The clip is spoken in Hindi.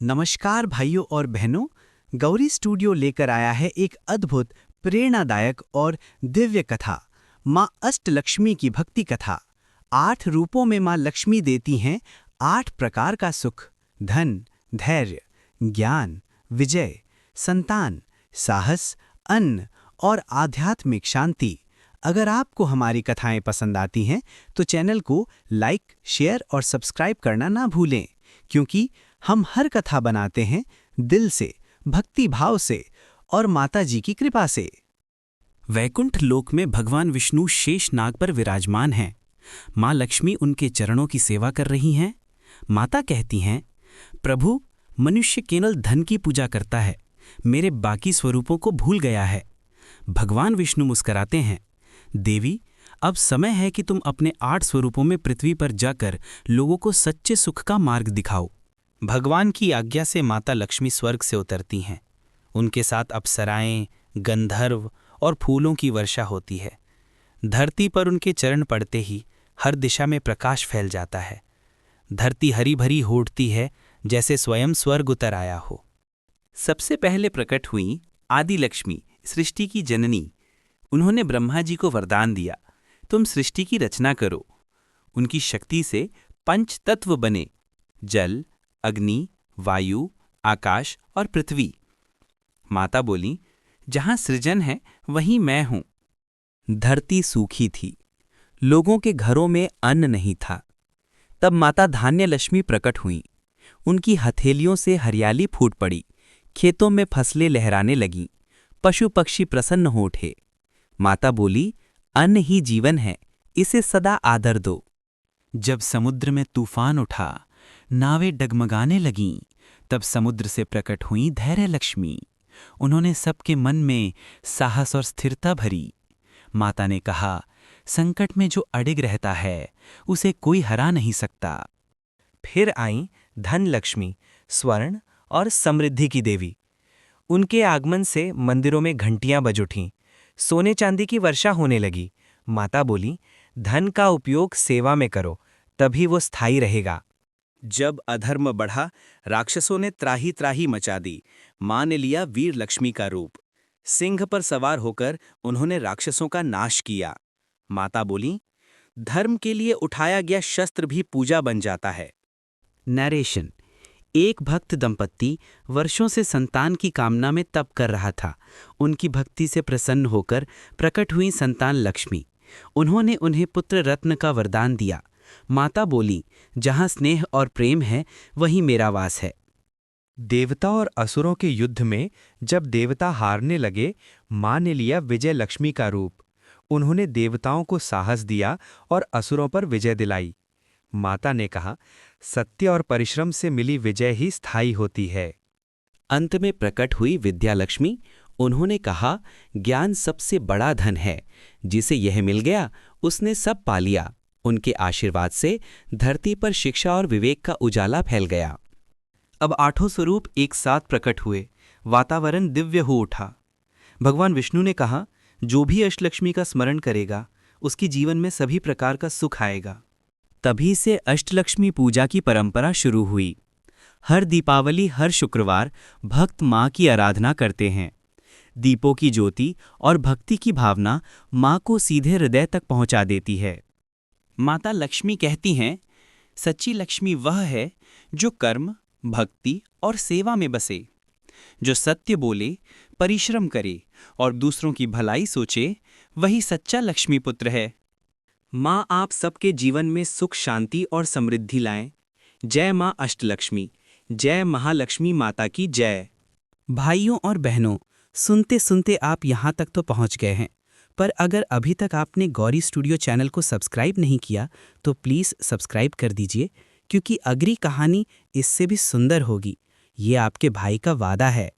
नमस्कार भाइयों और बहनों। गौरी स्टूडियो लेकर आया है एक अद्भुत, प्रेरणादायक और दिव्य कथा, माँ अष्टलक्ष्मी की भक्ति कथा। 8 रूपों में माँ लक्ष्मी देती हैं 8 प्रकार का सुख, धन, धैर्य, ज्ञान, विजय, संतान, साहस, अन्न और आध्यात्मिक शांति। अगर आपको हमारी कथाएं पसंद आती हैं तो चैनल को लाइक, शेयर और सब्सक्राइब करना ना भूलें, क्योंकि हम हर कथा बनाते हैं दिल से, भक्ति भाव से और माता जी की कृपा से। वैकुंठ लोक में भगवान विष्णु शेष नाग पर विराजमान हैं। माँ लक्ष्मी उनके चरणों की सेवा कर रही हैं। माता कहती हैं, प्रभु, मनुष्य केवल धन की पूजा करता है, मेरे बाकी स्वरूपों को भूल गया है। भगवान विष्णु मुस्कराते हैं, देवी, अब समय है कि तुम अपने 8 स्वरूपों में पृथ्वी पर जाकर लोगों को सच्चे सुख का मार्ग दिखाओ। भगवान की आज्ञा से माता लक्ष्मी स्वर्ग से उतरती हैं। उनके साथ अप्सराएं, गंधर्व और फूलों की वर्षा होती है। धरती पर उनके चरण पड़ते ही हर दिशा में प्रकाश फैल जाता है। धरती हरी भरी होती है, जैसे स्वयं स्वर्ग उतर आया हो। सबसे पहले प्रकट हुई आदि लक्ष्मी, सृष्टि की जननी। उन्होंने ब्रह्मा जी को वरदान दिया, तुम सृष्टि की रचना करो। उनकी शक्ति से 5 तत्व बने, जल, अग्नि, वायु, आकाश और पृथ्वी। माता बोली, जहां सृजन है वहीं मैं हूं। धरती सूखी थी, लोगों के घरों में अन्न नहीं था। तब माता धान्य लक्ष्मी प्रकट हुईं। उनकी हथेलियों से हरियाली फूट पड़ी, खेतों में फसलें लहराने लगीं, पशु पक्षी प्रसन्न हो उठे। माता बोली, अन्न ही जीवन है, इसे सदा आदर दो। जब समुद्र में तूफान उठा, नावें डगमगाने लगीं, तब समुद्र से प्रकट हुई धैर्य लक्ष्मी। उन्होंने सबके मन में साहस और स्थिरता भरी। माता ने कहा, संकट में जो अडिग रहता है उसे कोई हरा नहीं सकता। फिर आई धन लक्ष्मी, स्वर्ण और समृद्धि की देवी। उनके आगमन से मंदिरों में घंटियां बज उठीं, सोने चांदी की वर्षा होने लगी। माता बोली, धन का उपयोग सेवा में करो, तभी वो स्थायी रहेगा। जब अधर्म बढ़ा, राक्षसों ने त्राही त्राही मचा दी। मां ने लिया वीर लक्ष्मी का रूप। सिंह पर सवार होकर उन्होंने राक्षसों का नाश किया। माता बोली, धर्म के लिए उठाया गया शस्त्र भी पूजा बन जाता है। नरेशन। एक भक्त दंपत्ति वर्षों से संतान की कामना में तप कर रहा था। उनकी भक्ति से प्रसन्न होकर प्रकट हुई संतान लक्ष्मी। उन्होंने उन्हें पुत्र रत्न का वरदान दिया। माता बोली, जहां स्नेह और प्रेम है वहीं मेरा वास है। देवता और असुरों के युद्ध में जब देवता हारने लगे, मां ने लिया विजय लक्ष्मी का रूप। उन्होंने देवताओं को साहस दिया और असुरों पर विजय दिलाई। माता ने कहा, सत्य और परिश्रम से मिली विजय ही स्थायी होती है। अंत में प्रकट हुई विद्या लक्ष्मी। उन्होंने कहा, ज्ञान सबसे बड़ा धन है, जिसे यह मिल गया उसने सब पा लिया। उनके आशीर्वाद से धरती पर शिक्षा और विवेक का उजाला फैल गया। अब 8 स्वरूप एक साथ प्रकट हुए, वातावरण दिव्य हो उठा। भगवान विष्णु ने कहा, जो भी अष्टलक्ष्मी का स्मरण करेगा उसकी जीवन में सभी प्रकार का सुख आएगा। तभी से अष्टलक्ष्मी पूजा की परंपरा शुरू हुई। हर दीपावली, हर शुक्रवार भक्त माँ की आराधना करते हैं। दीपों की ज्योति और भक्ति की भावना माँ को सीधे हृदय तक पहुँचा देती है। माता लक्ष्मी कहती हैं, सच्ची लक्ष्मी वह है जो कर्म, भक्ति और सेवा में बसे, जो सत्य बोले, परिश्रम करे और दूसरों की भलाई सोचे, वही सच्चा लक्ष्मी पुत्र है। माँ आप सबके जीवन में सुख, शांति और समृद्धि लाएं। जय माँ अष्टलक्ष्मी, जय महालक्ष्मी माता की जय। भाइयों और बहनों, सुनते सुनते आप यहाँ तक तो पहुँच गए हैं, पर अगर अभी तक आपने गौरी स्टूडियो चैनल को सब्सक्राइब नहीं किया तो प्लीज़ सब्सक्राइब कर दीजिए, क्योंकि अगली कहानी इससे भी सुंदर होगी। ये आपके भाई का वादा है।